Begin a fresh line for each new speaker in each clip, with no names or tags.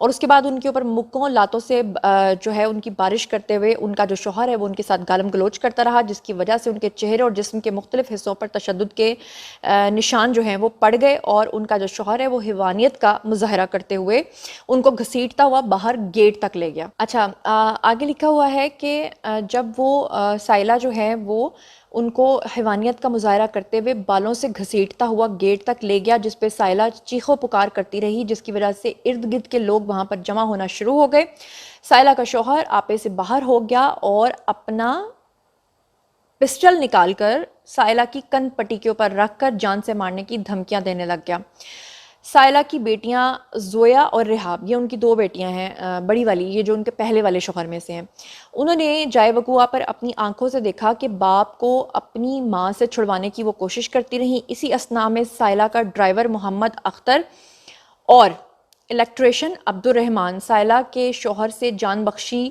اور اس کے بعد ان کے اوپر مکوں لاتوں سے جو ہے ان کی بارش کرتے ہوئے ان کا جو شوہر ہے وہ ان کے ساتھ گالم گلوچ کرتا رہا، جس کی وجہ سے ان کے چہرے اور جسم کے مختلف حصوں پر تشدد کے نشان جو ہیں وہ پڑ گئے، اور ان کا جو شوہر ہے وہ حیوانیت کا مظاہرہ کرتے ہوئے ان کو گھسیٹتا ہوا باہر گیٹ تک لے گیا۔ اچھا، آگے لکھا ہوا ہے کہ جب وہ سائلہ جو ہے وہ ان کو حیوانیت کا مظاہرہ کرتے ہوئے بالوں سے گھسیٹتا ہوا گیٹ تک لے گیا، جس پہ سائلہ چیخو پکار کرتی رہی، جس کی وجہ سے ارد گرد کے لوگ وہاں پر جمع ہونا شروع ہو گئے۔ سائلہ کا شوہر آپے سے باہر ہو گیا اور اپنا پسٹل نکال کر سائلہ کی کن پٹی کے اوپر رکھ کر جان سے مارنے کی دھمکیاں دینے لگ گیا۔ سائلہ کی بیٹیاں زویا اور رحاب، یہ ان کی دو بیٹیاں ہیں، بڑی والی یہ جو ان کے پہلے والے شوہر میں سے ہیں، انہوں نے جائے وقوعہ پر اپنی آنکھوں سے دیکھا کہ باپ کو اپنی ماں سے چھڑوانے کی وہ کوشش کرتی رہیں۔ اسی اثناء میں سائلہ کا ڈرائیور محمد اختر اور الیکٹریشین عبد الرحمن سائلہ کے شوہر سے جان بخشی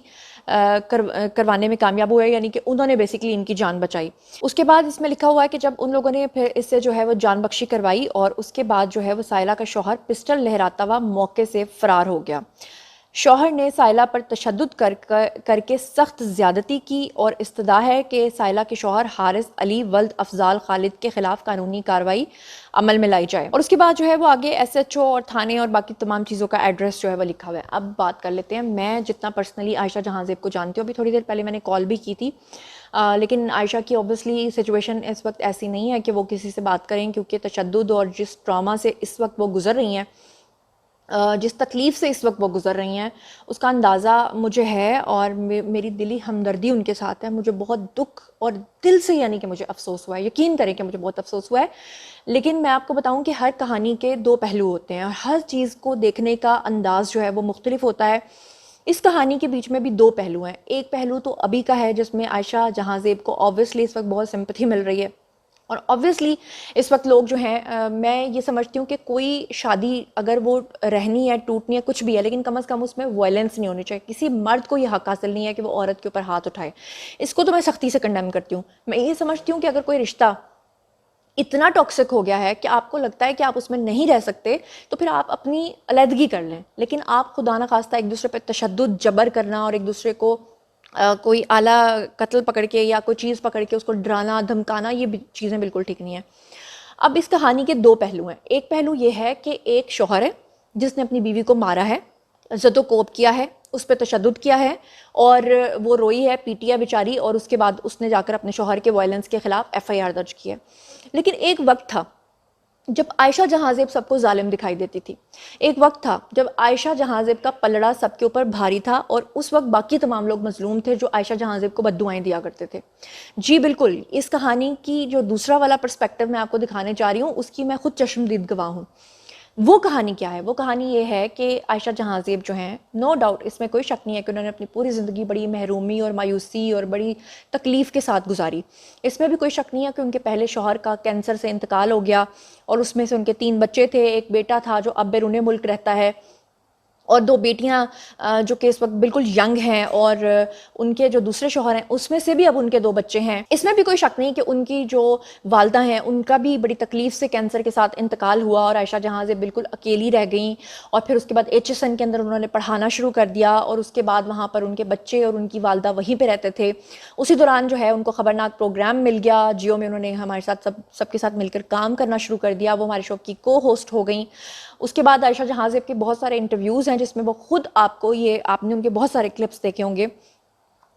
کروانے میں کامیاب ہوئے، یعنی کہ انہوں نے بیسیکلی ان کی جان بچائی۔ اس کے بعد اس میں لکھا ہوا ہے کہ جب ان لوگوں نے پھر اس سے جو ہے وہ جان بخشی کروائی، اور اس کے بعد جو ہے وہ سائلہ کا شوہر پسٹل لہراتا ہوا موقع سے فرار ہو گیا۔ شوہر نے سائلہ پر تشدد کر کے سخت زیادتی کی، اور استدعا ہے کہ سائلہ کے شوہر حارث علی ولد افضال خالد کے خلاف قانونی کارروائی عمل میں لائی جائے۔ اور اس کے بعد جو ہے وہ آگے ایس ایچ او اور تھانے اور باقی تمام چیزوں کا ایڈریس جو ہے وہ لکھا ہوا ہے۔ اب بات کر لیتے ہیں، میں جتنا پرسنلی عائشہ جہاں زیب کو جانتی ہوں، ابھی تھوڑی دیر پہلے میں نے کال بھی کی تھی، لیکن عائشہ کی اوبویسلی سچویشن اس وقت ایسی نہیں ہے کہ وہ کسی سے بات کریں، کیونکہ تشدد اور جس ٹراما سے اس وقت وہ گزر رہی ہیں، جس تکلیف سے اس وقت وہ گزر رہی ہیں، اس کا اندازہ مجھے ہے، اور میری دلی ہمدردی ان کے ساتھ ہے۔ مجھے بہت دکھ اور دل سے یعنی کہ مجھے افسوس ہوا ہے، یقین کریں کہ مجھے بہت افسوس ہوا ہے۔ لیکن میں آپ کو بتاؤں کہ ہر کہانی کے دو پہلو ہوتے ہیں، اور ہر چیز کو دیکھنے کا انداز جو ہے وہ مختلف ہوتا ہے۔ اس کہانی کے بیچ میں بھی دو پہلو ہیں۔ ایک پہلو تو ابھی کا ہے، جس میں عائشہ جہاں زیب کو اوبویسلی اس وقت بہت سمپتھی مل رہی ہے، اور اوبویسلی اس وقت لوگ جو ہیں، میں یہ سمجھتی ہوں کہ کوئی شادی اگر وہ رہنی ہے، ٹوٹنی ہے، کچھ بھی ہے، لیکن کم از کم اس میں وائلنس نہیں ہونی چاہیے۔ کسی مرد کو یہ حق حاصل نہیں ہے کہ وہ عورت کے اوپر ہاتھ اٹھائے۔ اس کو تو میں سختی سے کنڈیم کرتی ہوں۔ میں یہ سمجھتی ہوں کہ اگر کوئی رشتہ اتنا ٹاکسک ہو گیا ہے کہ آپ کو لگتا ہے کہ آپ اس میں نہیں رہ سکتے، تو پھر آپ اپنی علیحدگی کر لیں، لیکن آپ خدا نخواستہ ایک دوسرے پہ تشدد جبر کرنا، اور ایک دوسرے کو کوئی اعلیٰ قتل پکڑ کے یا کوئی چیز پکڑ کے اس کو ڈرانا دھمکانا، یہ چیزیں بالکل ٹھیک نہیں ہیں۔ اب اس کہانی کے دو پہلو ہیں۔ ایک پہلو یہ ہے کہ ایک شوہر ہے جس نے اپنی بیوی کو مارا ہے، زد و کوب کیا ہے، اس پہ تشدد کیا ہے، اور وہ روئی ہے، پیٹی ہے بیچاری، اور اس کے بعد اس نے جا کر اپنے شوہر کے وائلنس کے خلاف ایف آئی آر درج کی ہے۔ لیکن ایک وقت تھا جب عائشہ جہاں زیب سب کو ظالم دکھائی دیتی تھی۔ ایک وقت تھا جب عائشہ جہاں زیب کا پلڑا سب کے اوپر بھاری تھا، اور اس وقت باقی تمام لوگ مظلوم تھے جو عائشہ جہاں زیب کو بد دعائیں دیا کرتے تھے۔ جی بالکل، اس کہانی کی جو دوسرا والا پرسپیکٹو میں آپ کو دکھانے چاہ رہی ہوں، اس کی میں خود چشمدید گواہ ہوں۔ وہ کہانی کیا ہے؟ وہ کہانی یہ ہے کہ عائشہ جہاں زیب جو ہیں، نو ڈاؤٹ اس میں کوئی شک نہیں ہے کہ انہوں نے اپنی پوری زندگی بڑی محرومی اور مایوسی اور بڑی تکلیف کے ساتھ گزاری۔ اس میں بھی کوئی شک نہیں ہے کہ ان کے پہلے شوہر کا کینسر سے انتقال ہو گیا، اور اس میں سے ان کے 3 بچے تھے، ایک بیٹا تھا جو اب بیرون ملک رہتا ہے، اور 2 بیٹیاں جو کہ اس وقت بالکل ینگ ہیں، اور ان کے جو دوسرے شوہر ہیں اس میں سے بھی اب ان کے 2 بچے ہیں۔ اس میں بھی کوئی شک نہیں کہ ان کی جو والدہ ہیں ان کا بھی بڑی تکلیف سے کینسر کے ساتھ انتقال ہوا، اور عائشہ جہاں سے بالکل اکیلی رہ گئیں، اور پھر اس کے بعد ایچ ایس این کے اندر انہوں نے پڑھانا شروع کر دیا، اور اس کے بعد وہاں پر ان کے بچے اور ان کی والدہ وہیں پہ رہتے تھے۔ اسی دوران جو ہے ان کو خبرناک پروگرام مل گیا جیو میں، انہوں نے ہمارے ساتھ سب کے ساتھ مل کر کام کرنا شروع کر دیا، وہ ہمارے شو کی کو ہوسٹ ہو گئیں۔ اس کے بعد عائشہ جہاں زیب کے بہت سارے انٹرویوز ہیں جس میں وہ خود آپ نے ان کے بہت سارے کلپس دیکھے ہوں گے،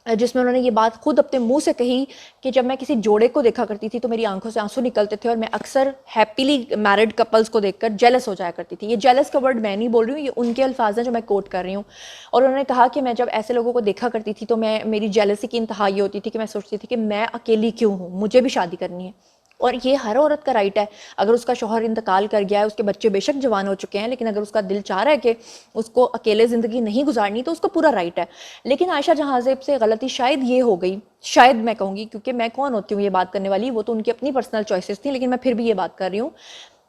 جس میں انہوں نے یہ بات خود اپنے منہ سے کہی کہ جب میں کسی جوڑے کو دیکھا کرتی تھی تو میری آنکھوں سے آنسو نکلتے تھے، اور میں اکثر ہیپیلی میرڈ کپلز کو دیکھ کر جیلس ہو جایا کرتی تھی۔ یہ جیلس کا ورڈ میں نہیں بول رہی ہوں، یہ ان کے الفاظ ہیں جو میں کوٹ کر رہی ہوں۔ اور انہوں نے کہا کہ میں جب ایسے لوگوں کو دیکھا کرتی تھی تو میری جیلسی کی انتہا یہ ہوتی تھی کہ میں سوچتی تھی کہ میں اکیلی کیوں ہوں، مجھے بھی شادی کرنی ہے۔ اور یہ ہر عورت کا رائٹ ہے، اگر اس کا شوہر انتقال کر گیا ہے، اس کے بچے بے شک جوان ہو چکے ہیں، لیکن اگر اس کا دل چاہ رہا ہے کہ اس کو اکیلے زندگی نہیں گزارنی تو اس کا پورا رائٹ ہے۔ لیکن عائشہ جہاں زیب سے غلطی شاید یہ ہو گئی، شاید میں کہوں گی، کیونکہ میں کون ہوتی ہوں یہ بات کرنے والی، وہ تو ان کی اپنی پرسنل چوائسیز تھیں، لیکن میں پھر بھی یہ بات کر رہی ہوں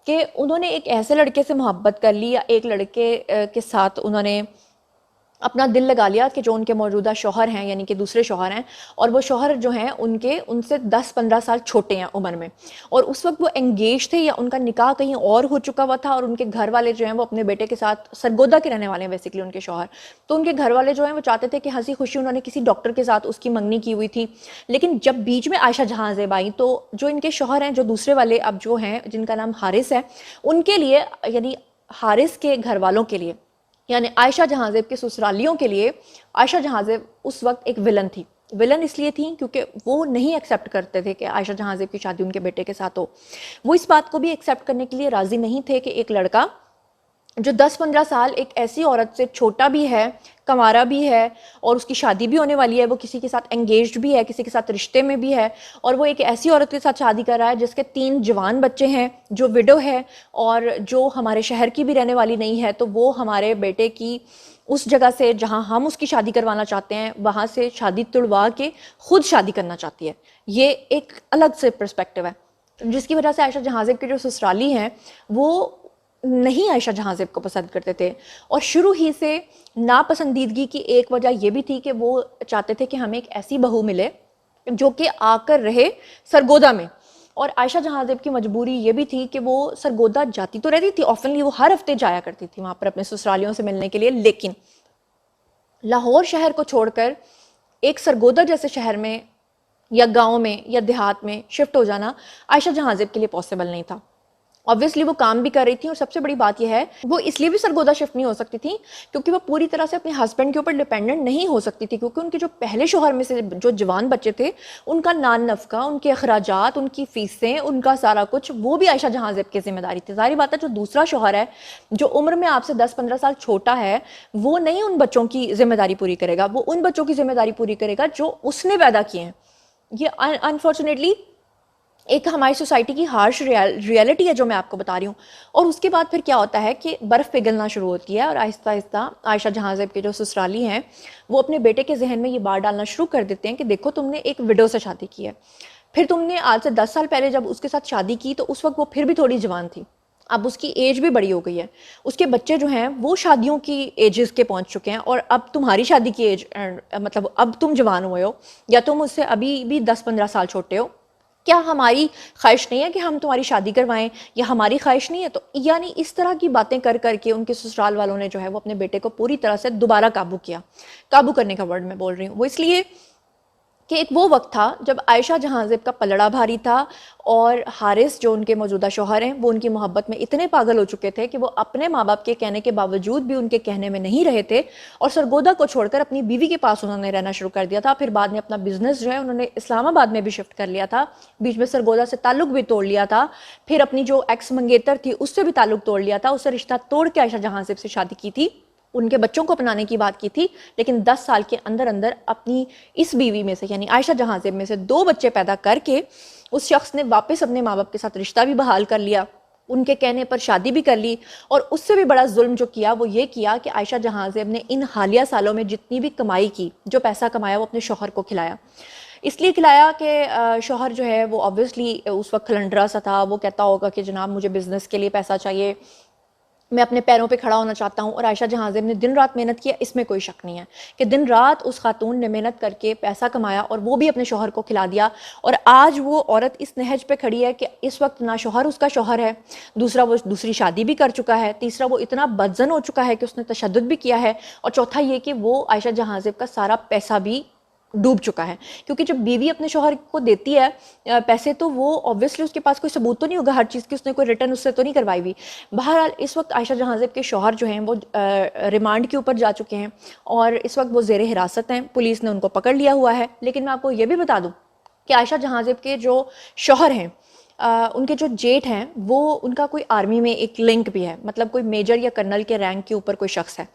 کہ انہوں نے ایک ایسے لڑکے سے محبت کر لی، یا ایک لڑکے کے ساتھ انہوں نے اپنا دل لگا لیا کہ جو ان کے موجودہ شوہر ہیں یعنی کہ دوسرے شوہر ہیں، اور وہ شوہر جو ہیں ان سے 10-15 سال چھوٹے ہیں عمر میں، اور اس وقت وہ انگیج تھے یا ان کا نکاح کہیں اور ہو چکا ہوا تھا، اور ان کے گھر والے جو ہیں وہ اپنے بیٹے کے ساتھ سرگودا کے رہنے والے ہیں بیسیکلی ان کے شوہر، تو ان کے گھر والے جو ہیں وہ چاہتے تھے کہ ہنسی خوشی انہوں نے کسی ڈاکٹر کے ساتھ اس کی منگنی کی ہوئی تھی، لیکن جب بیچ میں عائشہ جہاں زیب آئیں تو جو ان کے شوہر ہیں، جو دوسرے والے اب جو ہیں جن کا نام حارث ہے، ان کے لیے یعنی حارث کے گھر والوں کے لیے یعنی عائشہ جہاں زیب کے سسرالیوں کے لیے عائشہ جہاں زیب اس وقت ایک ولن تھی۔ ولن اس لیے تھی کیونکہ وہ نہیں ایکسیپٹ کرتے تھے کہ عائشہ جہاں زیب کی شادی ان کے بیٹے کے ساتھ ہو۔ وہ اس بات کو بھی ایکسیپٹ کرنے کے لیے راضی نہیں تھے کہ ایک لڑکا جو 10-15 سال ایک ایسی عورت سے چھوٹا بھی ہے، کمارا بھی ہے، اور اس کی شادی بھی ہونے والی ہے، وہ کسی کے ساتھ انگیجڈ بھی ہے، کسی کے ساتھ رشتے میں بھی ہے، اور وہ ایک ایسی عورت کے ساتھ شادی کر رہا ہے جس کے 3 جوان بچے ہیں، جو وڈو ہے اور جو ہمارے شہر کی بھی رہنے والی نہیں ہے، تو وہ ہمارے بیٹے کی اس جگہ سے جہاں ہم اس کی شادی کروانا چاہتے ہیں وہاں سے شادی تڑوا کے خود شادی کرنا چاہتی ہے۔ یہ ایک الگ سے پرسپیکٹیو ہے، جس کی وجہ سے عائشہ جہاں زیب کے جو سسرالی ہیں وہ نہیں عائشہ جہاں زیب کو پسند کرتے تھے، اور شروع ہی سے ناپسندیدگی کی ایک وجہ یہ بھی تھی کہ وہ چاہتے تھے کہ ہمیں ایک ایسی بہو ملے جو کہ آ کر رہے سرگودا میں، اور عائشہ جہاں زیب کی مجبوری یہ بھی تھی کہ وہ سرگودا جاتی تو رہتی تھی، آفنلی وہ ہر ہفتے جایا کرتی تھی وہاں پر اپنے سسرالیوں سے ملنے کے لیے، لیکن لاہور شہر کو چھوڑ کر ایک سرگودا جیسے شہر میں یا گاؤں میں یا دیہات میں شفٹ ہو جانا عائشہ جہاں زیب کے لیے پاسبل نہیں تھا۔ obviously وہ کام بھی کر رہی تھی، اور سب سے بڑی بات یہ ہے وہ اس لیے بھی سرگودا شفٹ نہیں ہو سکتی تھی کیونکہ وہ پوری طرح سے اپنے ہسبینڈ کے اوپر ڈیپینڈنٹ نہیں ہو سکتی تھی، کیونکہ ان کے جو پہلے شوہر میں سے جو جوان بچے تھے ان کا نان نفقہ، ان کے اخراجات، ان کی فیسیں، ان کا سارا کچھ وہ بھی عائشہ جہاں زیب کی ذمہ داری تھی۔ ظاہری بات ہے جو دوسرا شوہر ہے جو عمر میں آپ سے 10-15 سال چھوٹا ہے وہ نہیں ان بچوں کی ذمہ داری پوری کرے گا، وہ ان بچوں کی ذمہ داری پوری کرے گا جو اس نے پیدا کیے ہیں۔ یہ انفارچونیٹلی ایک ہماری سوسائٹی کی ہارش ریئلٹی ہے جو میں آپ کو بتا رہی ہوں۔ اور اس کے بعد پھر کیا ہوتا ہے کہ برف پگھلنا شروع ہوتی ہے، اور آہستہ آہستہ عائشہ جہاں زیب کے جو سسرالی ہیں وہ اپنے بیٹے کے ذہن میں یہ بات ڈالنا شروع کر دیتے ہیں کہ دیکھو تم نے ایک وڈو سے شادی کی ہے، پھر تم نے آج سے 10 سال پہلے جب اس کے ساتھ شادی کی تو اس وقت وہ پھر بھی تھوڑی جوان تھی، اب اس کی ایج بھی بڑی ہو گئی ہے، اس کے بچے جو ہیں وہ شادیوں کی ایجز کے پہنچ چکے ہیں، اور اب تمہاری شادی کی ایج مطلب اب تم جوان ہوئے ہو یا تم اس سے ابھی بھی 10-15 سال چھوٹے ہو، کیا ہماری خواہش نہیں ہے کہ ہم تمہاری شادی کروائیں، یا ہماری خواہش نہیں ہے؟ تو یعنی اس طرح کی باتیں کر کر کے ان کے سسرال والوں نے جو ہے وہ اپنے بیٹے کو پوری طرح سے دوبارہ قابو کیا۔ قابو کرنے کا ورڈ میں بول رہی ہوں، وہ اس لیے کہ ایک وہ وقت تھا جب عائشہ جہاں زیب کا پلڑا بھاری تھا، اور حارث جو ان کے موجودہ شوہر ہیں وہ ان کی محبت میں اتنے پاگل ہو چکے تھے کہ وہ اپنے ماں باپ کے کہنے کے باوجود بھی ان کے کہنے میں نہیں رہے تھے، اور سرگودا کو چھوڑ کر اپنی بیوی کے پاس انہوں نے رہنا شروع کر دیا تھا۔ پھر بعد میں اپنا بزنس جو ہے انہوں نے اسلام آباد میں بھی شفٹ کر لیا تھا، بیچ میں سرگودا سے تعلق بھی توڑ لیا تھا، پھر اپنی جو ایکس منگیتر تھی اس سے بھی تعلق توڑ لیا تھا، اس سے رشتہ توڑ کے عائشہ جہاں زیب سے شادی کی تھی، ان کے بچوں کو اپنانے کی بات کی تھی، لیکن 10 سال کے اندر اندر اپنی اس بیوی میں سے یعنی عائشہ جہاں زیب میں سے 2 بچے پیدا کر کے اس شخص نے واپس اپنے ماں باپ کے ساتھ رشتہ بھی بحال کر لیا، ان کے کہنے پر شادی بھی کر لی، اور اس سے بھی بڑا ظلم جو کیا وہ یہ کیا کہ عائشہ جہاں زیب نے ان حالیہ سالوں میں جتنی بھی کمائی کی، جو پیسہ کمایا، وہ اپنے شوہر کو کھلایا۔ اس لیے کھلایا کہ شوہر جو ہے وہ obviously اس وقت کھلنڈرا سا تھا، وہ کہتا ہوگا کہ جناب مجھے بزنس کے لیے پیسہ چاہیے، میں اپنے پیروں پہ کھڑا ہونا چاہتا ہوں، اور عائشہ جہاں زیب نے دن رات محنت کیا، اس میں کوئی شک نہیں ہے کہ دن رات اس خاتون نے محنت کر کے پیسہ کمایا اور وہ بھی اپنے شوہر کو کھلا دیا، اور آج وہ عورت اس نہج پہ کھڑی ہے کہ اس وقت نہ شوہر اس کا شوہر ہے، دوسرا وہ دوسری شادی بھی کر چکا ہے، تیسرا وہ اتنا بدزن ہو چکا ہے کہ اس نے تشدد بھی کیا ہے، اور چوتھا یہ کہ وہ عائشہ جہاں زیب کا سارا پیسہ بھی ڈوب چکا ہے، کیونکہ جب بیوی اپنے شوہر کو دیتی ہے پیسے تو وہ obviously اس کے پاس کوئی ثبوت تو نہیں ہوگا ہر چیز کی، اس نے کوئی ریٹرن اس سے تو نہیں کروائی ہوئی۔ بہرحال اس وقت عائشہ جہاں زیب کے شوہر جو ہیں وہ ریمانڈ کے اوپر جا چکے ہیں، اور اس وقت وہ زیر حراست ہیں، پولیس نے ان کو پکڑ لیا ہوا ہے۔ لیکن میں آپ کو یہ بھی بتا دوں کہ عائشہ جہاں زیب کے جو شوہر ہیں ان کے جو جیٹ ہیں وہ ان کا کوئی آرمی میں ایک لنک بھی ہے، مطلب کوئی میجر یا کرنل کے رینک کے اوپر کوئی شخص ہے،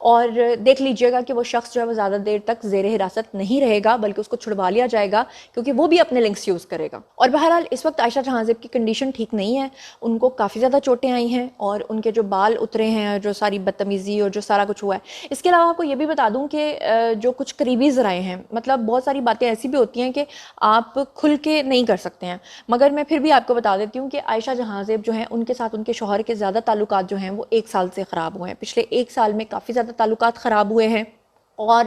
اور دیکھ لیجئے گا کہ وہ شخص جو ہے وہ زیادہ دیر تک زیر حراست نہیں رہے گا بلکہ اس کو چھڑوا لیا جائے گا، کیونکہ وہ بھی اپنے لنکس یوز کرے گا۔ اور بہرحال اس وقت عائشہ جہاں زیب کی کنڈیشن ٹھیک نہیں ہے، ان کو کافی زیادہ چوٹیں آئی ہیں، اور ان کے جو بال اترے ہیں، جو ساری بدتمیزی اور جو سارا کچھ ہوا ہے۔ اس کے علاوہ آپ کو یہ بھی بتا دوں کہ جو کچھ قریبی ذرائع ہیں، مطلب بہت ساری باتیں ایسی بھی ہوتی ہیں کہ آپ کھل کے نہیں کر سکتے ہیں، مگر میں پھر بھی آپ کو بتا دیتی ہوں کہ عائشہ جہاں زیب جو ہیں ان کے ساتھ ان کے شوہر کے زیادہ تعلقات جو ہیں وہ 1 سال سے خراب ہوئے ہیں. پچھلے 1 سال میں کافی زیادہ تعلقات خراب ہوئے ہیں اور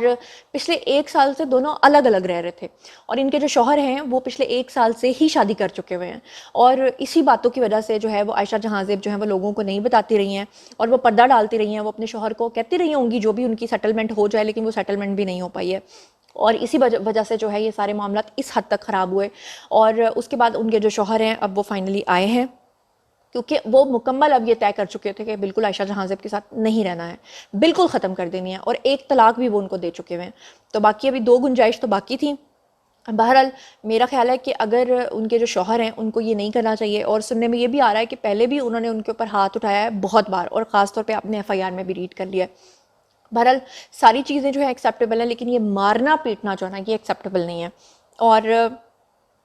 پچھلے 1 سال سے دونوں الگ الگ رہ رہے تھے اور ان کے جو شوہر ہیں وہ پچھلے 1 سال سے ہی شادی کر چکے ہوئے ہیں اور اسی باتوں کی وجہ سے جو ہے وہ عائشہ جہاں زیب جو ہیں وہ لوگوں کو نہیں بتاتی رہی ہیں اور وہ پردہ ڈالتی رہی ہیں. وہ اپنے شوہر کو کہتی رہی ہوں گی جو بھی ان کی سیٹلمنٹ ہو جائے, لیکن وہ سیٹلمنٹ بھی نہیں ہو پائی ہے اور اسی وجہ سے جو ہے یہ سارے معاملات اس حد تک خراب ہوئے. اور اس کے بعد ان کے جو شوہر ہیں اب وہ فائنلی آئے ہیں کیونکہ وہ مکمل اب یہ طے کر چکے تھے کہ بالکل عائشہ جہاں زیب کے ساتھ نہیں رہنا ہے, بالکل ختم کر دینی ہے, اور 1 طلاق بھی وہ ان کو دے چکے ہوئے ہیں. تو باقی ابھی 2 گنجائش تو باقی تھیں. بہرحال میرا خیال ہے کہ اگر ان کے جو شوہر ہیں ان کو یہ نہیں کرنا چاہیے, اور سننے میں یہ بھی آ رہا ہے کہ پہلے بھی انہوں نے ان کے اوپر ہاتھ اٹھایا ہے بہت بار, اور خاص طور پہ اپنے FIR میں بھی ریڈ کر لیا ہے. بہرحال ساری چیزیں جو ہے ایکسیپٹیبل ہیں, لیکن یہ مارنا پیٹنا جو ہے نا یہ ایکسیپٹیبل نہیں ہے. اور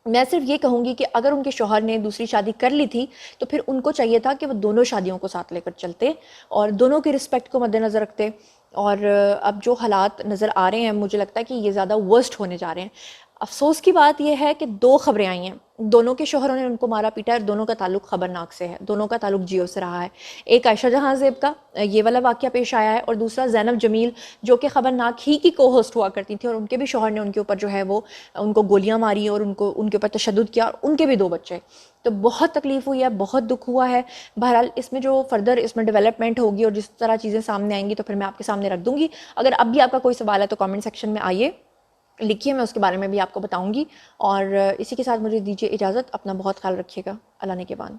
میں صرف یہ کہوں گی کہ اگر ان کے شوہر نے دوسری شادی کر لی تھی تو پھر ان کو چاہیے تھا کہ وہ دونوں شادیوں کو ساتھ لے کر چلتے اور دونوں کی رسپیکٹ کو مد نظر رکھتے. اور اب جو حالات نظر آ رہے ہیں مجھے لگتا ہے کہ یہ زیادہ ورسٹ ہونے جا رہے ہیں. افسوس کی بات یہ ہے کہ 2 خبریں آئی ہیں, دونوں کے شوہروں نے ان کو مارا پیٹا ہے, اور دونوں کا تعلق خبرناک سے ہے, دونوں کا تعلق جیو سے رہا ہے. ایک عائشہ جہاں زیب کا یہ والا واقعہ پیش آیا ہے, اور دوسرا زینب جمیل جو کہ خبرناک ہی کی کو ہوسٹ ہوا کرتی تھی, اور ان کے بھی شوہر نے ان کے اوپر جو ہے وہ ان کو گولیاں ماری اور ان کے اوپر تشدد کیا, اور ان کے بھی 2 بچے. تو بہت تکلیف ہوئی ہے, بہت دکھ ہوا ہے. بہرحال اس میں جو فردر اس میں ڈیولپمنٹ ہوگی اور جس طرح چیزیں سامنے آئیں گی تو پھر میں آپ کے سامنے رکھ دوں گی. اگر اب بھی آپ کا کوئی سوال ہے تو کامنٹ سیکشن میں آئیے, لکھیے, میں اس کے بارے میں بھی آپ کو بتاؤں گی. اور اسی کے ساتھ مجھے دیجیے اجازت, اپنا بہت خیال رکھیے گا. اللہ نے کے بان.